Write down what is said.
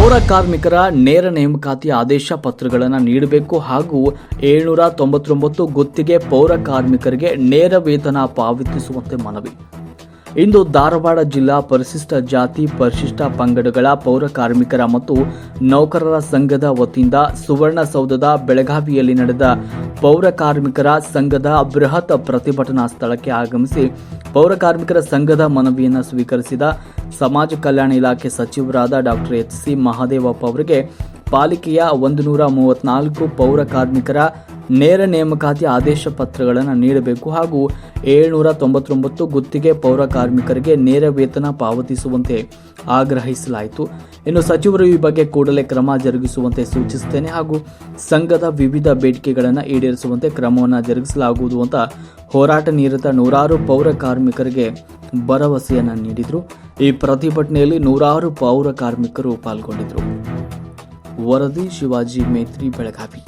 ಪೌರ ಕಾರ್ಮಿಕರ ನೇರ ನೇಮಕಾತಿ ಆದೇಶ ಪತ್ರಗಳನ್ನು ನೀಡಬೇಕು ಹಾಗೂ 799 ಗುತ್ತಿಗೆ ಪೌರ ಕಾರ್ಮಿಕರಿಗೆ ನೇರ ವೇತನ ಪಾವತಿಸುವಂತೆ ಮನವಿ. ಇಂದು ಧಾರವಾಡ ಜಿಲ್ಲಾ ಪರಿಶಿಷ್ಟ ಜಾತಿ ಪರಿಶಿಷ್ಟ ಪಂಗಡಗಳ ಪೌರ ಕಾರ್ಮಿಕರ ಮತ್ತು ನೌಕರರ ಸಂಘದ ವತಿಯಿಂದ ಸುವರ್ಣಸೌಧದ ಬೆಳಗಾವಿಯಲ್ಲಿ ನಡೆದ ಪೌರ ಕಾರ್ಮಿಕರ ಸಂಘದ ಬೃಹತ್ ಪ್ರತಿಭಟನಾ ಸ್ಥಳಕ್ಕೆ ಆಗಮಿಸಿ ಪೌರ ಕಾರ್ಮಿಕರ ಸಂಘದ ಮನವಿಯನ್ನು ಸ್ವೀಕರಿಸಿದ ಸಮಾಜ ಕಲ್ಯಾಣ ಇಲಾಖೆ ಸಚಿವರಾದ ಡಾಕ್ಟರ್ ಎಚ್.ಸಿ. ಮಹದೇವಪ್ಪ ಅವರಿಗೆ ಪಾಲಿಕೆಯ 134 ಪೌರ ಕಾರ್ಮಿಕರ ನೇರ ನೇಮಕಾತಿ ಆದೇಶ ಪತ್ರಗಳನ್ನು ನೀಡಬೇಕು ಹಾಗೂ 799 ಗುತ್ತಿಗೆ ಪೌರ ಕಾರ್ಮಿಕರಿಗೆ ನೇರ ವೇತನ ಪಾವತಿಸುವಂತೆ ಆಗ್ರಹಿಸಲಾಯಿತು. ಇನ್ನು ಸಚಿವರು ಈ ಬಗ್ಗೆ ಕೂಡಲೇ ಕ್ರಮ ಜರುಗಿಸುವಂತೆ ಸೂಚಿಸುತ್ತೇನೆ ಹಾಗೂ ಸಂಘದ ವಿವಿಧ ಬೇಡಿಕೆಗಳನ್ನು ಈಡೇರಿಸುವಂತೆ ಕ್ರಮವನ್ನು ಜರುಗಿಸಲಾಗುವುದು ಅಂತ ಹೋರಾಟ ನಿರತ ನೂರಾರು ಪೌರ ಕಾರ್ಮಿಕರಿಗೆ ಭರವಸೆಯನ್ನು ನೀಡಿದರು. ಈ ಪ್ರತಿಭಟನೆಯಲ್ಲಿ ನೂರಾರು ಪೌರ ಕಾರ್ಮಿಕರು ಪಾಲ್ಗೊಂಡಿದ್ದರು. ವರದಿ ಶಿವಾಜಿ ಮೇತ್ರಿ, ಬೆಳಗಾವಿ.